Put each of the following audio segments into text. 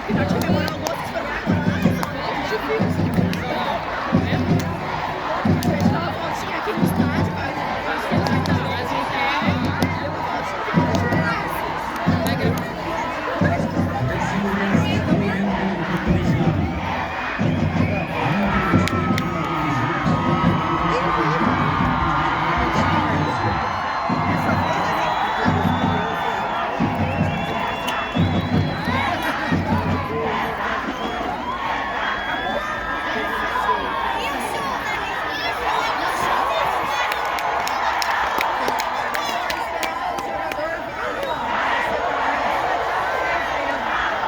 que já te demorou o gosto de difícil. A gente tava voltinha aqui no estádio, mas acho que ele vai dar. A gente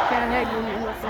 Carrega o negócio.